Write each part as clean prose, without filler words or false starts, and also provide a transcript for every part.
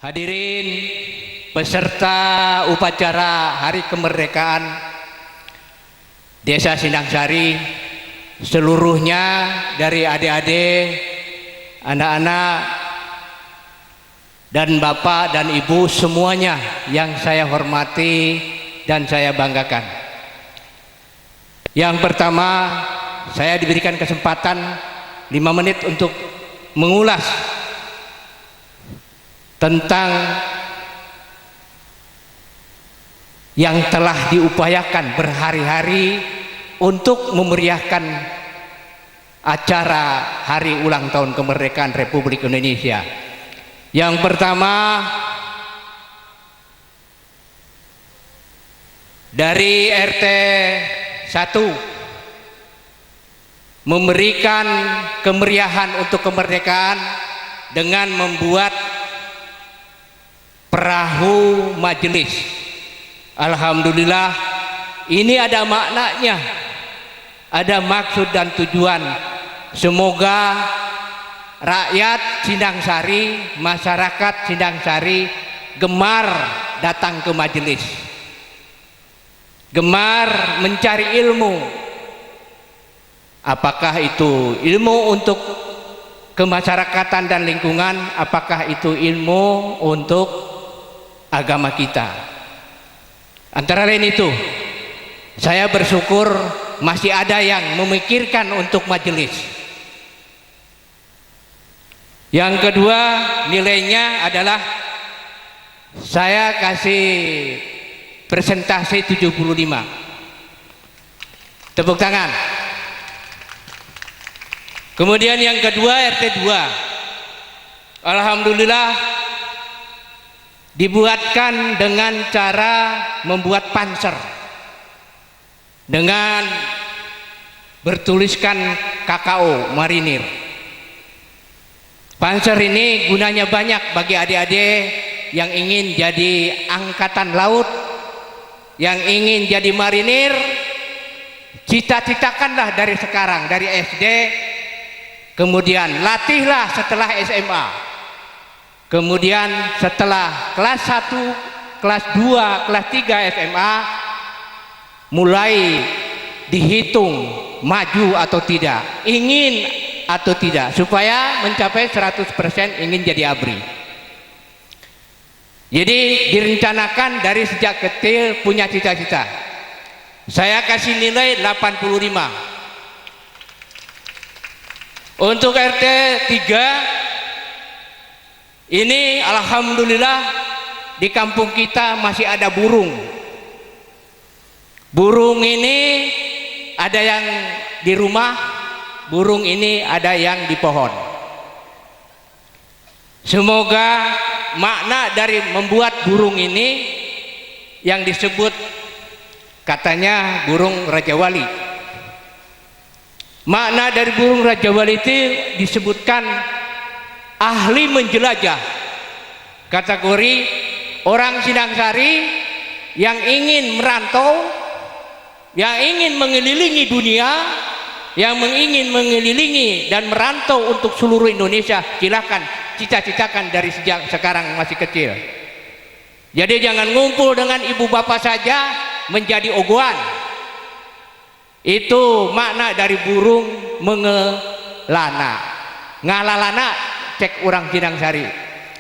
Hadirin peserta upacara Hari Kemerdekaan Desa Sindangsari, seluruhnya dari adik-adik, anak-anak, dan bapak dan ibu semuanya yang saya hormati dan saya banggakan. Yang pertama, saya diberikan kesempatan 5 menit untuk mengulas tentang yang telah diupayakan berhari-hari untuk memeriahkan acara Hari Ulang Tahun Kemerdekaan Republik Indonesia. Yang pertama, dari RT 1 memberikan kemeriahan untuk kemerdekaan dengan membuat perahu majelis. Alhamdulillah, ini ada maknanya, ada maksud dan tujuan. Semoga rakyat Sindangsari, masyarakat Sindangsari gemar datang ke majelis, gemar mencari ilmu. Apakah itu ilmu untuk kemasyarakatan dan lingkungan, apakah itu ilmu untuk agama kita. Antara lain itu, saya bersyukur masih ada yang memikirkan untuk majelis. Yang kedua, nilainya adalah saya kasih persentase 75. Tepuk tangan. Kemudian yang kedua, RT 2, alhamdulillah dibuatkan dengan cara membuat panser dengan bertuliskan KKO marinir. Panser ini gunanya banyak bagi adik-adik yang ingin jadi angkatan laut, yang ingin jadi marinir. Cita-citakanlah dari sekarang, dari SD, kemudian latihlah setelah SMA, kemudian setelah kelas 1, kelas 2, kelas 3 SMA mulai dihitung maju atau tidak, ingin atau tidak, supaya mencapai 100% ingin jadi ABRI. Jadi direncanakan dari sejak kecil punya cita-cita. Saya kasih nilai 85. Untuk RT 3 ini alhamdulillah di kampung kita masih ada burung. Burung ini ada yang di rumah, burung ini ada yang di pohon. Semoga makna dari membuat burung ini yang disebut katanya burung Raja Wali. Makna dari burung Raja Wali itu disebutkan ahli menjelajah, kategori orang Sindangsari yang ingin merantau, yang ingin mengelilingi dunia, yang ingin mengelilingi dan merantau untuk seluruh Indonesia. Silakan cita-citakan dari sejak sekarang masih kecil. Jadi jangan ngumpul dengan ibu bapak saja menjadi ogohan. Itu makna dari burung mengelana. Ngalalana cek orang Sindangsari.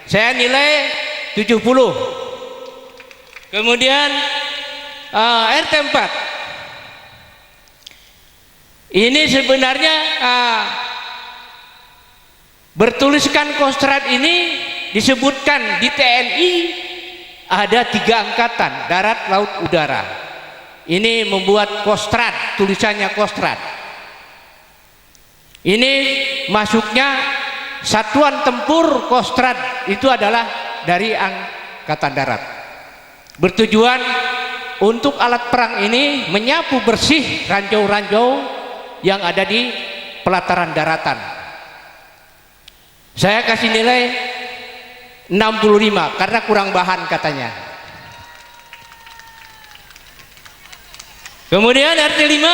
Saya nilai 70. Kemudian RT 4 ini sebenarnya bertuliskan Kostrad ini disebutkan di TNI ada 3 angkatan, darat, laut, udara. Ini membuat Kostrad, tulisannya Kostrad. Ini masuknya satuan tempur Kostrad itu adalah dari angkatan darat. Bertujuan untuk alat perang ini menyapu bersih ranjau-ranjau yang ada di pelataran daratan. Saya kasih nilai 65 karena kurang bahan katanya. Kemudian RT 5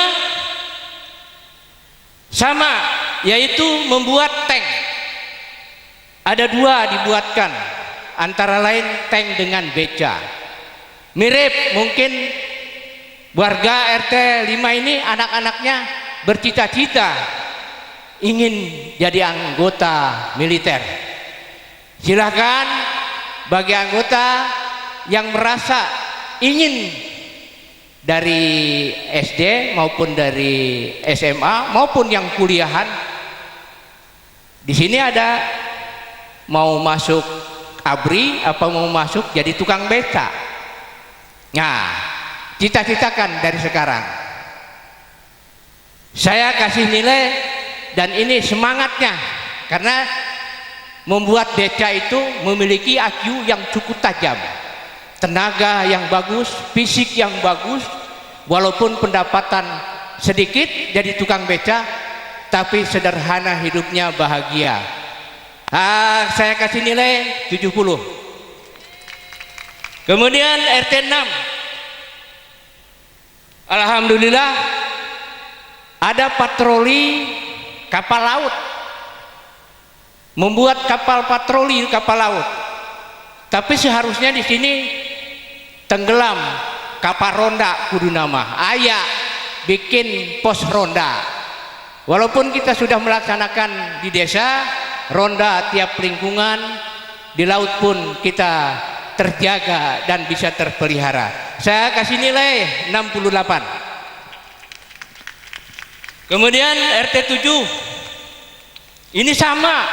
sama, yaitu membuat tank. Ada 2 dibuatkan, antara lain tank dengan beca. Mirip mungkin warga RT 5 ini anak-anaknya bercita-cita ingin jadi anggota militer. Silakan bagi anggota yang merasa ingin dari SD maupun dari SMA maupun yang kuliahan, di sini ada mau masuk ABRI apa mau masuk jadi tukang beca. Nah, cita-citakan dari sekarang. Saya kasih nilai dan ini semangatnya, karena membuat beca itu memiliki IQ yang cukup tajam, tenaga yang bagus, fisik yang bagus, walaupun pendapatan sedikit jadi tukang beca, tapi sederhana hidupnya, bahagia. Saya kasih nilai 70. Kemudian RT 6, alhamdulillah ada patroli kapal laut, membuat kapal patroli kapal laut. Tapi seharusnya di sini tenggelam kapal ronda kudu nama ayah bikin pos ronda. Walaupun kita sudah melaksanakan di desa ronda tiap lingkungan, di laut pun kita terjaga dan bisa terpelihara. Saya kasih nilai 68. Kemudian RT 7 ini sama,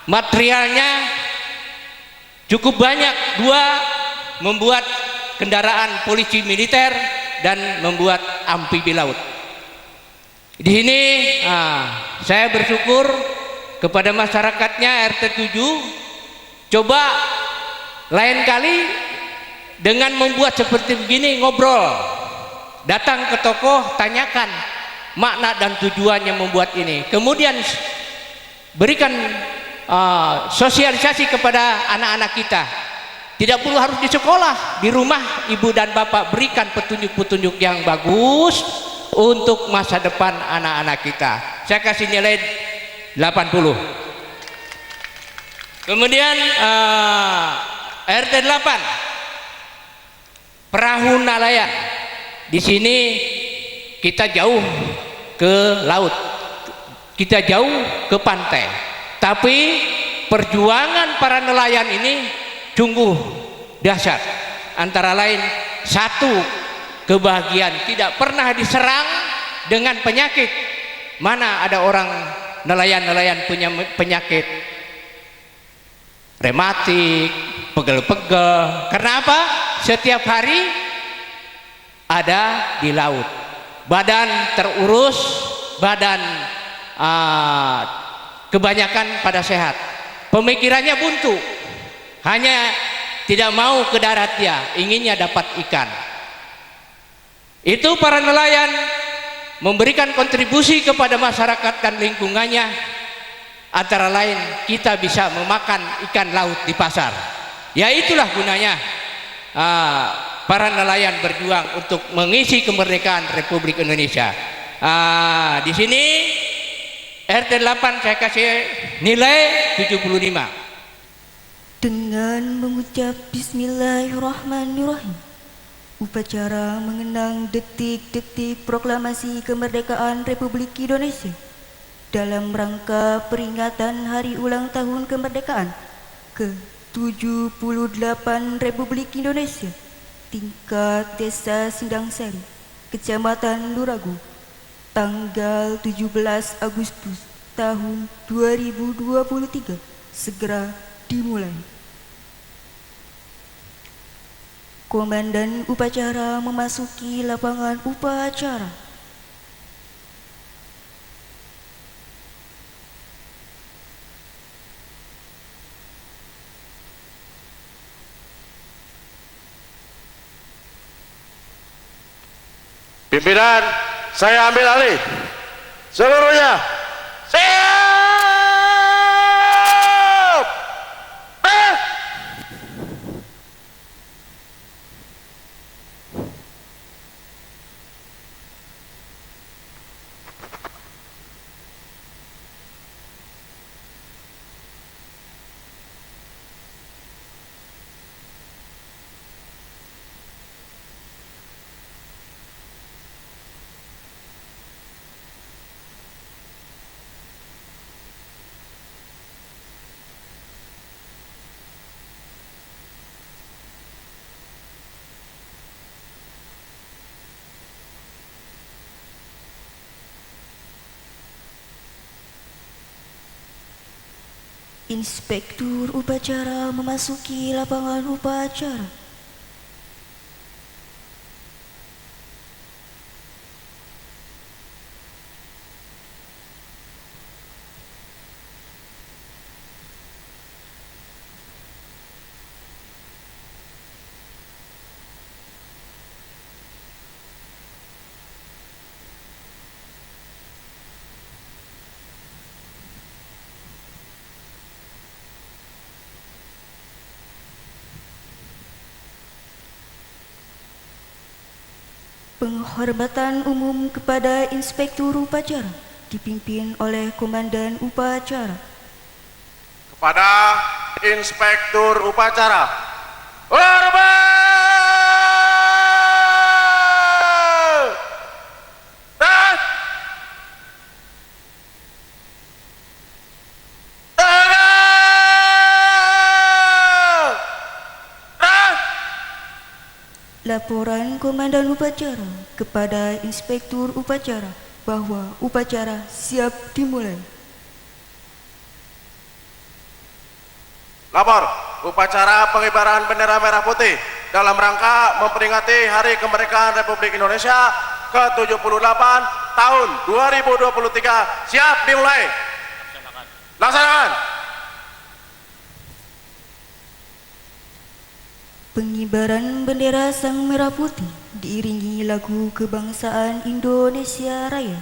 materialnya cukup banyak, 2 membuat kendaraan polisi militer dan membuat amfibi laut. Di sini saya bersyukur kepada masyarakatnya RT 7, coba lain kali dengan membuat seperti begini, ngobrol, datang ke toko, tanyakan makna dan tujuannya membuat ini, kemudian berikan sosialisasi kepada anak-anak kita. Tidak perlu harus di sekolah, di rumah ibu dan bapak berikan petunjuk-petunjuk yang bagus untuk masa depan anak-anak kita. Saya kasih nilai 80. Kemudian RT 8, perahu nelayan. Di sini kita jauh ke laut, kita jauh ke pantai, tapi perjuangan para nelayan ini sungguh dahsyat. Antara lain, 1, kebahagiaan, tidak pernah diserang dengan penyakit. Mana ada orang nelayan-nelayan punya penyakit rematik, pegel-pegel. Karena apa? Setiap hari ada di laut, badan terurus, badan kebanyakan pada sehat, pemikirannya buntu, hanya tidak mau ke darat, dia inginnya dapat ikan. Itu para nelayan memberikan kontribusi kepada masyarakat dan lingkungannya. Antara lain kita bisa memakan ikan laut di pasar. Ya itulah gunanya para nelayan berjuang untuk mengisi kemerdekaan Republik Indonesia. Di sini RT 8 saya kasih nilai 75. Dengan mengucap Bismillahirrahmanirrahim, upacara mengenang detik-detik proklamasi kemerdekaan Republik Indonesia dalam rangka peringatan Hari Ulang Tahun Kemerdekaan ke-78 Republik Indonesia, tingkat Desa Sindangsari, Kecamatan Luragu, tanggal 17 Agustus tahun 2023 segera dimulai. Komandan upacara memasuki lapangan upacara. Pimpinan, saya ambil alih. Seluruhnya siap. Inspektur upacara memasuki lapangan upacara. Penghormatan umum kepada Inspektur upacara dipimpin oleh Komandan upacara. Kepada Inspektur upacara. Hormat! Dan tangan! Dan Laporan Komandan upacara kepada Inspektur upacara bahwa upacara siap dimulai. lapor upacara pengibaran bendera merah putih dalam rangka memperingati Hari Kemerdekaan Republik Indonesia ke-78 tahun 2023 siap dimulai. Laksanakan. Pengibaran bendera Sang Merah Putih diiringi lagu kebangsaan Indonesia Raya.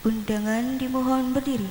Undangan dimohon berdiri.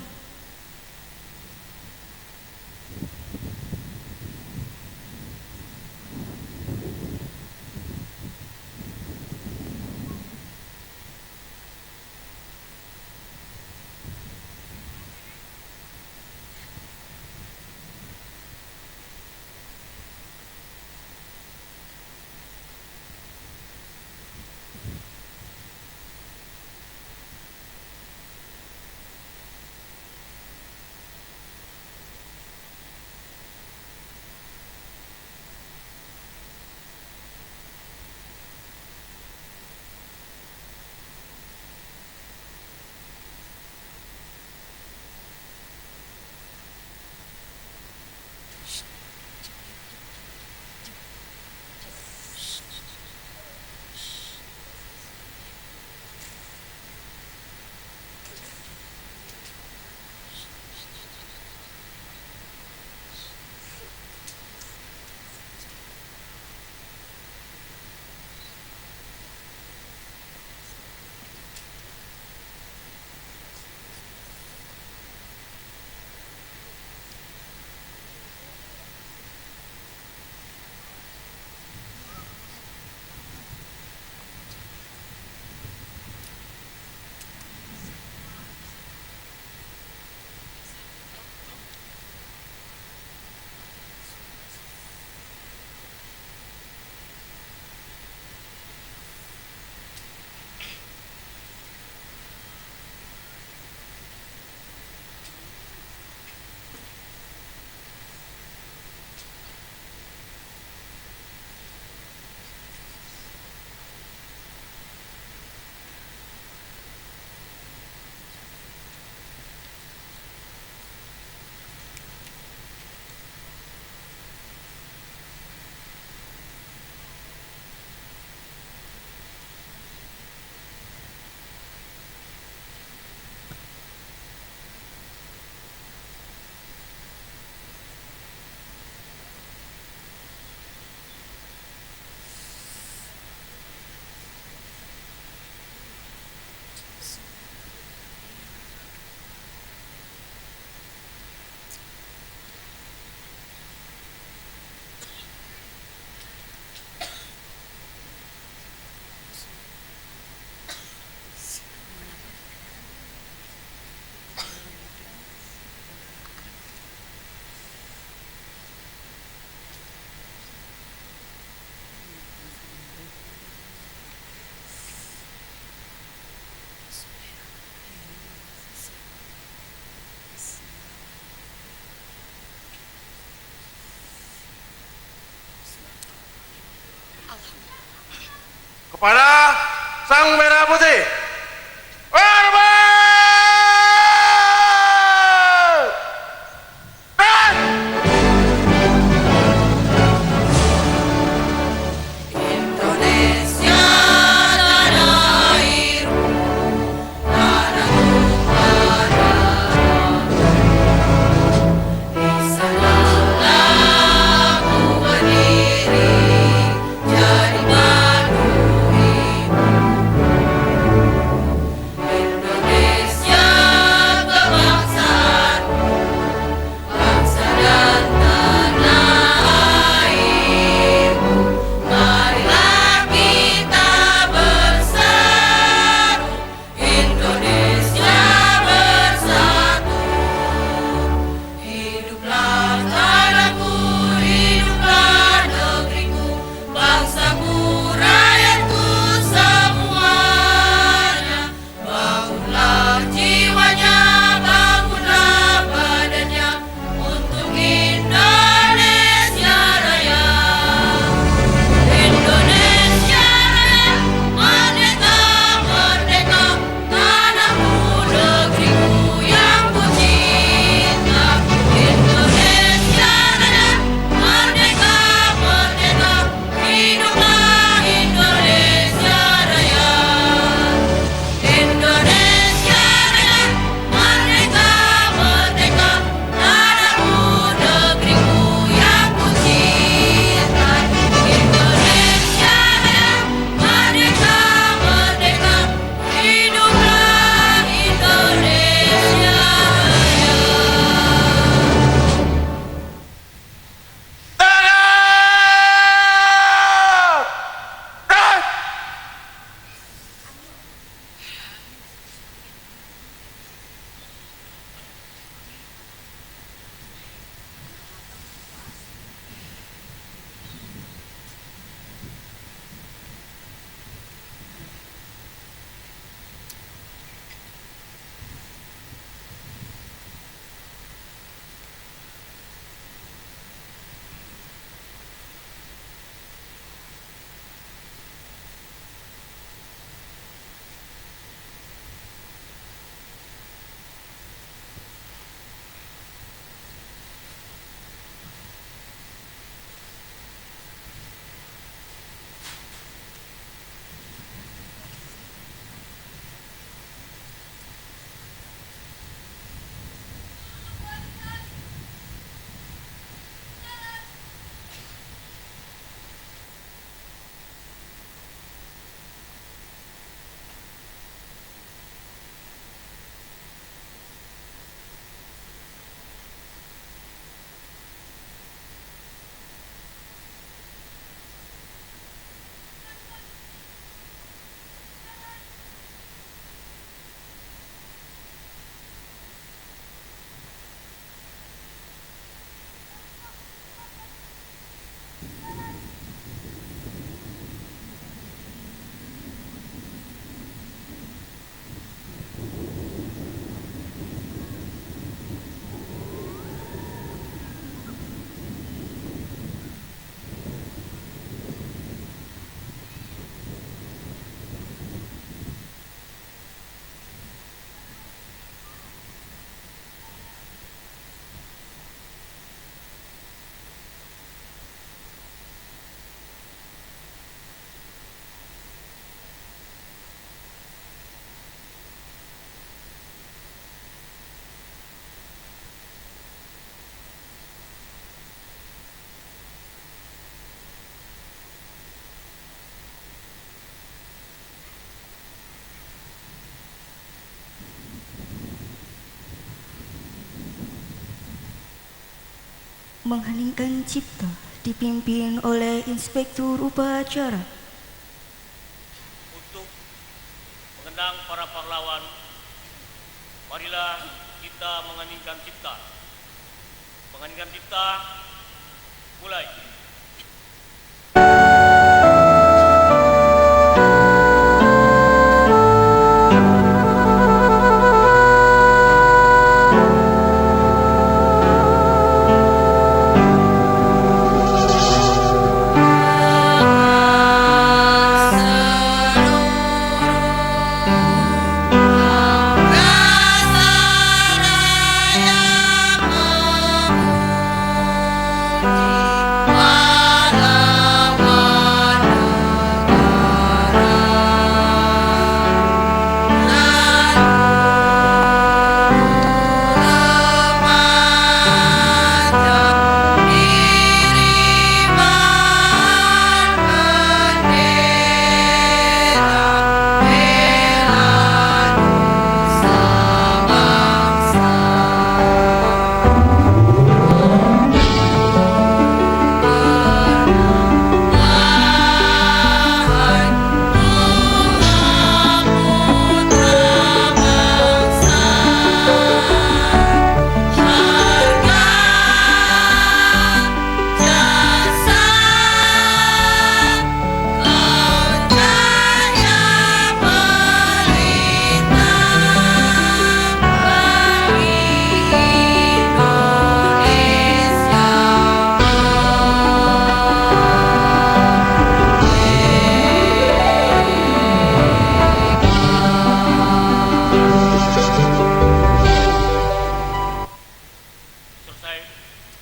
Kepada Sang Merah Putih, hormat! Dan Indonesia tanah airku, tanah tumpah darahku. Di sanalah aku berdiri, jadi padu hidup. Mengheningkan cipta dipimpin oleh Inspektur Upacara. Untuk mengenang para pahlawan, marilah kita mengheningkan cipta. Mengheningkan cipta, mulai.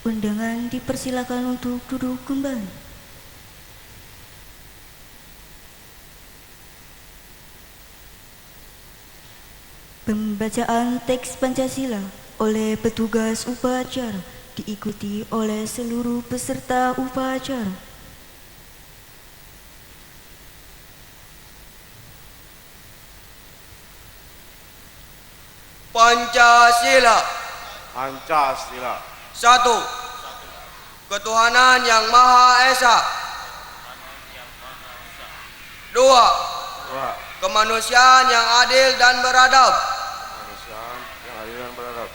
Undangan dipersilakan untuk duduk kembali. Pembacaan teks Pancasila oleh petugas upacara diikuti oleh seluruh peserta upacara. Pancasila. Pancasila. 1. Ketuhanan Yang Maha Esa. 2. 2. Kemanusiaan yang adil dan beradab. Kemanusiaan yang adil dan beradab.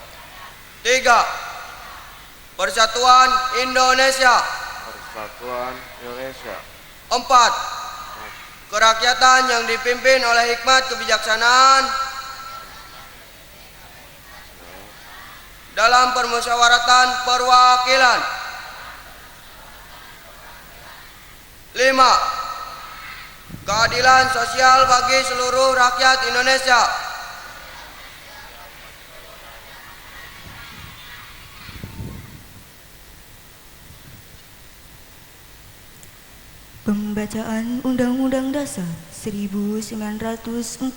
3. Persatuan Indonesia. Persatuan Indonesia. 4. Kerakyatan yang dipimpin oleh hikmat kebijaksanaan dalam permusyawaratan perwakilan. 5. Keadilan sosial bagi seluruh rakyat Indonesia. Pembacaan Undang-Undang Dasar 1945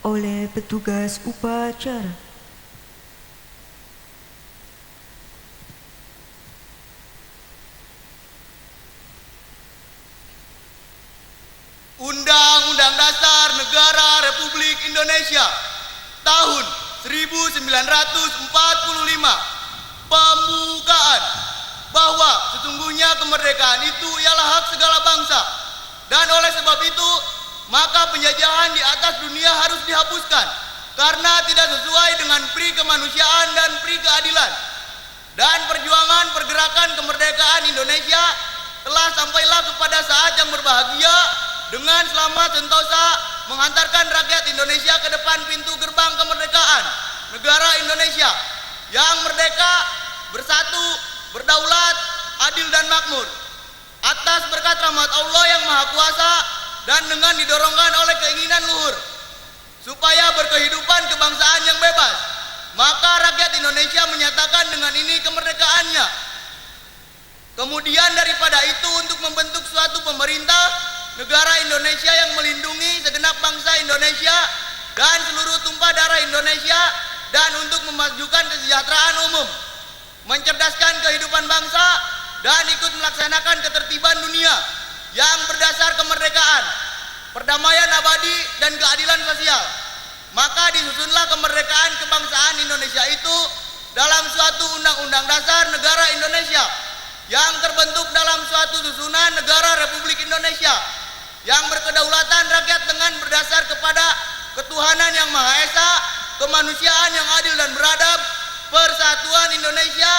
oleh petugas upacara. Undang-Undang Dasar Negara Republik Indonesia tahun 1945 pembukaan bahwa sesungguhnya kemerdekaan itu ialah hak segala bangsa, dan oleh sebab itu maka penjajahan di atas dunia harus dihapuskan karena tidak sesuai dengan pri kemanusiaan dan pri keadilan, dan perjuangan pergerakan kemerdekaan Indonesia telah sampailah kepada saat yang berbahagia dengan selamat sentosa menghantarkan rakyat Indonesia ke depan pintu gerbang kemerdekaan negara Indonesia yang merdeka, bersatu, berdaulat, adil dan makmur atas berkat rahmat Allah yang Maha Kuasa dan dengan didorongkan oleh keinginan luhur supaya berkehidupan kebangsaan yang bebas, maka rakyat Indonesia menyatakan dengan ini kemerdekaannya. Kemudian daripada itu untuk membentuk suatu pemerintah negara Indonesia yang melindungi segenap bangsa Indonesia dan seluruh tumpah darah Indonesia, dan untuk memajukan kesejahteraan umum, mencerdaskan kehidupan bangsa, dan ikut melaksanakan ketertiban dunia yang berdasar kemerdekaan, perdamaian abadi, dan keadilan sosial. Maka disusunlah kemerdekaan kebangsaan Indonesia itu dalam suatu undang-undang dasar negara Indonesia yang terbentuk dalam suatu susunan negara Republik Indonesia yang berkedaulatan rakyat dengan berdasar kepada ketuhanan yang Maha Esa, kemanusiaan yang adil dan beradab, persatuan Indonesia,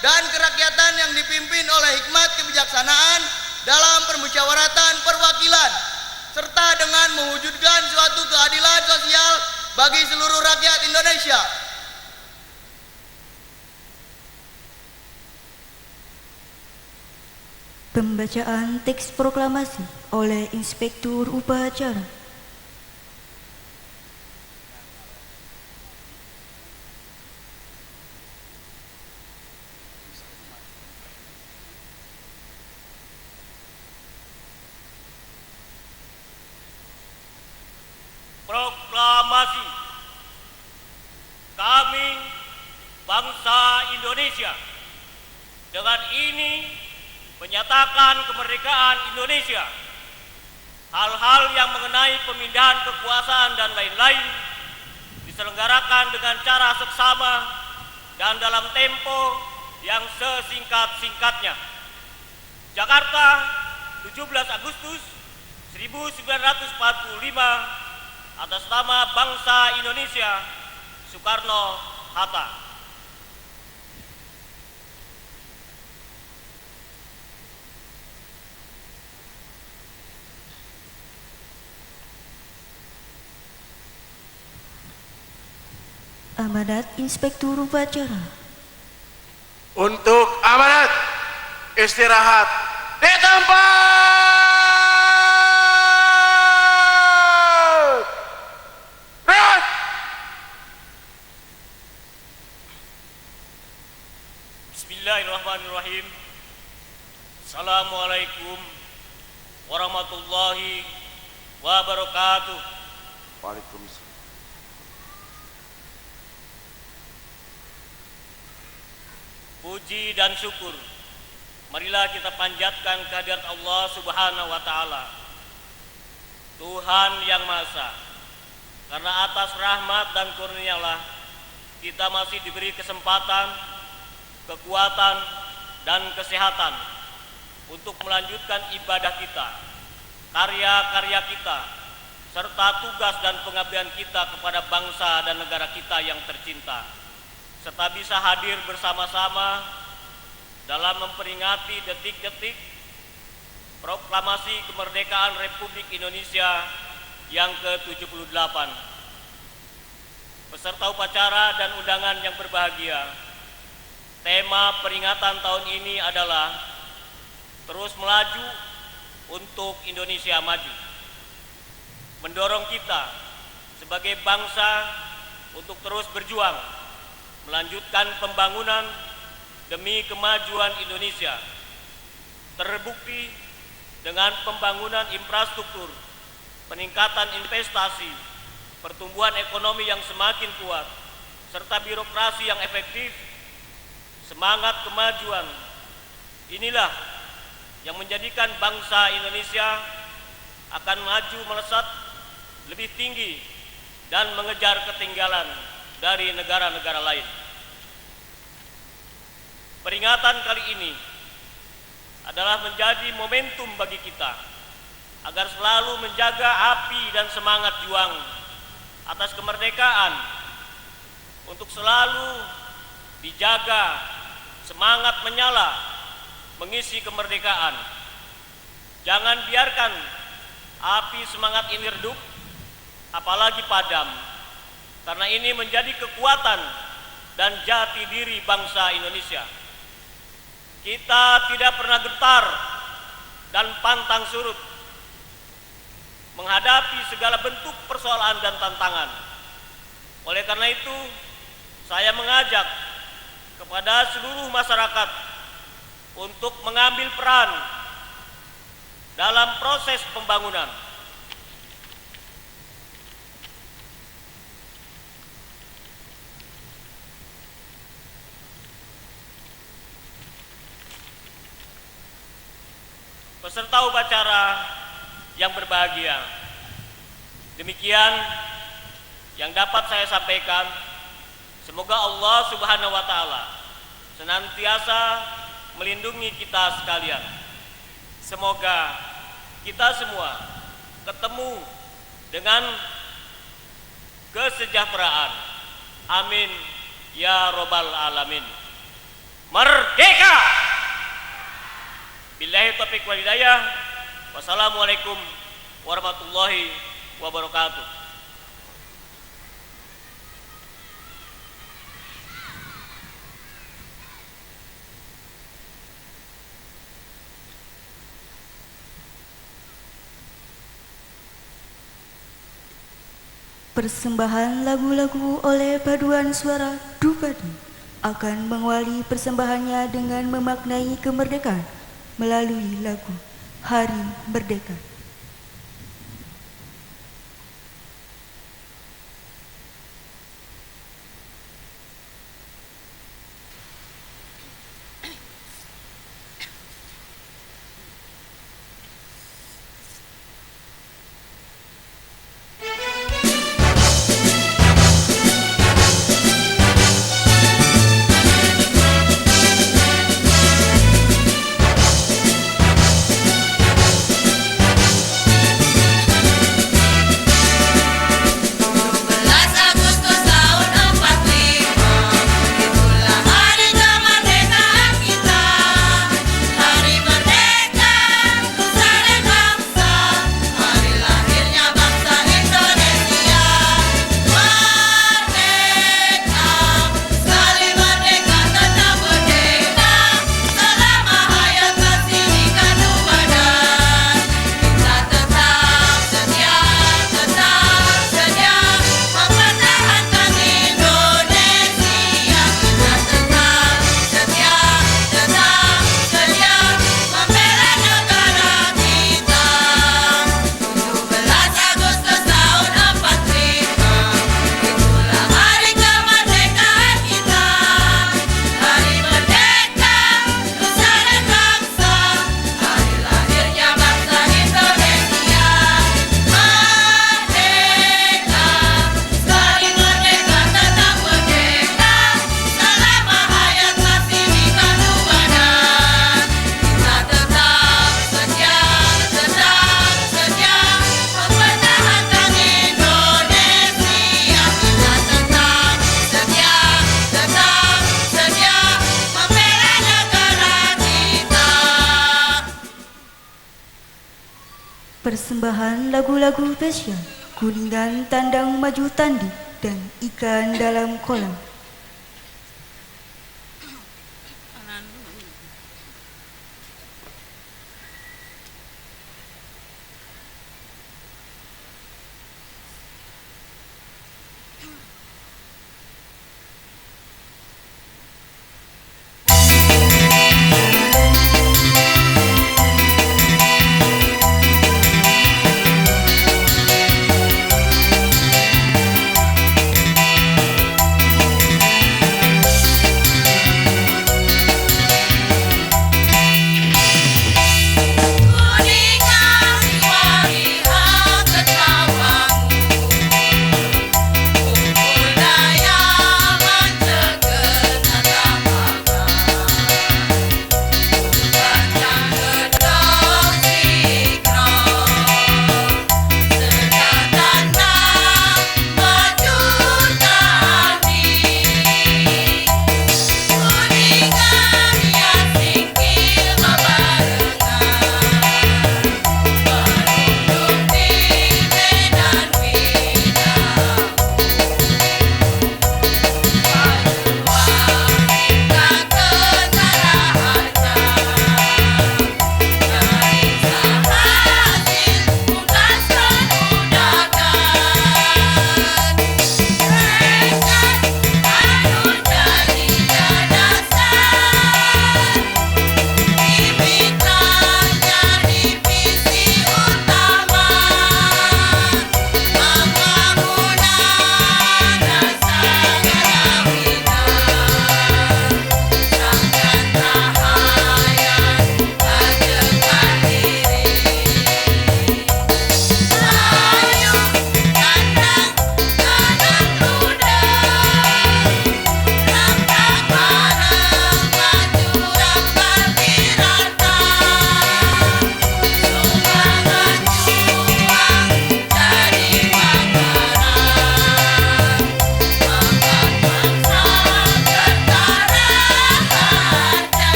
dan kerakyatan yang dipimpin oleh hikmat kebijaksanaan dalam permusyawaratan perwakilan, serta dengan mewujudkan suatu keadilan sosial bagi seluruh rakyat Indonesia. Pembacaan teks proklamasi oleh Inspektur Upacara. Proklamasi. Kami, bangsa Indonesia, dengan ini menyatakan kemerdekaan Indonesia. Hal-hal yang mengenai pemindahan kekuasaan dan lain-lain diselenggarakan dengan cara seksama dan dalam tempo yang sesingkat-singkatnya. Jakarta, 17 Agustus 1945, atas nama bangsa Indonesia, Soekarno-Hatta. Amanat Inspektur Upacara. Untuk amanat istirahat di tempat. Rehat. Bismillahirrahmanirrahim. Assalamualaikum warahmatullahi wabarakatuh. Waalaikumsalam. Puji dan syukur, marilah kita panjatkan kehadirat Allah Subhanahu wa Ta'ala, Tuhan yang Maha Esa. Karena atas rahmat dan kurnialah kita masih diberi kesempatan, kekuatan, dan kesehatan untuk melanjutkan ibadah kita, karya-karya kita, serta tugas dan pengabdian kita kepada bangsa dan negara kita yang tercinta, serta bisa hadir bersama-sama dalam memperingati detik-detik proklamasi kemerdekaan Republik Indonesia yang ke-78. Peserta upacara dan undangan yang berbahagia, tema peringatan tahun ini adalah terus melaju untuk Indonesia maju. Mendorong kita sebagai bangsa untuk terus berjuang melanjutkan pembangunan demi kemajuan Indonesia. Terbukti dengan pembangunan infrastruktur, peningkatan investasi, pertumbuhan ekonomi yang semakin kuat, serta birokrasi yang efektif, semangat kemajuan inilah yang menjadikan bangsa Indonesia akan maju melesat lebih tinggi dan mengejar ketinggalan dari negara-negara lain. Peringatan kali ini adalah menjadi momentum bagi kita agar selalu menjaga api dan semangat juang atas kemerdekaan, untuk selalu dijaga semangat menyala mengisi kemerdekaan. Jangan biarkan api semangat ini redup, apalagi padam, karena ini menjadi kekuatan dan jati diri bangsa Indonesia. Kita tidak pernah gentar dan pantang surut menghadapi segala bentuk persoalan dan tantangan. Oleh karena itu, saya mengajak kepada seluruh masyarakat untuk mengambil peran dalam proses pembangunan. Peserta upacara yang berbahagia, demikian yang dapat saya sampaikan. Semoga Allah Subhanahu wa taala senantiasa melindungi kita sekalian. Semoga kita semua ketemu dengan kesejahteraan. Amin ya robbal alamin. Merdeka! Billahi taufiq wal hidayah. Wassalamualaikum warahmatullahi wabarakatuh. Persembahan lagu-lagu oleh paduan suara Dupadi akan mengawali persembahannya dengan memaknai kemerdekaan melalui lagu Hari Merdeka. Persembahan lagu-lagu spesial Kuningan Tandang Maju Tanding dan Ikan Dalam Kolam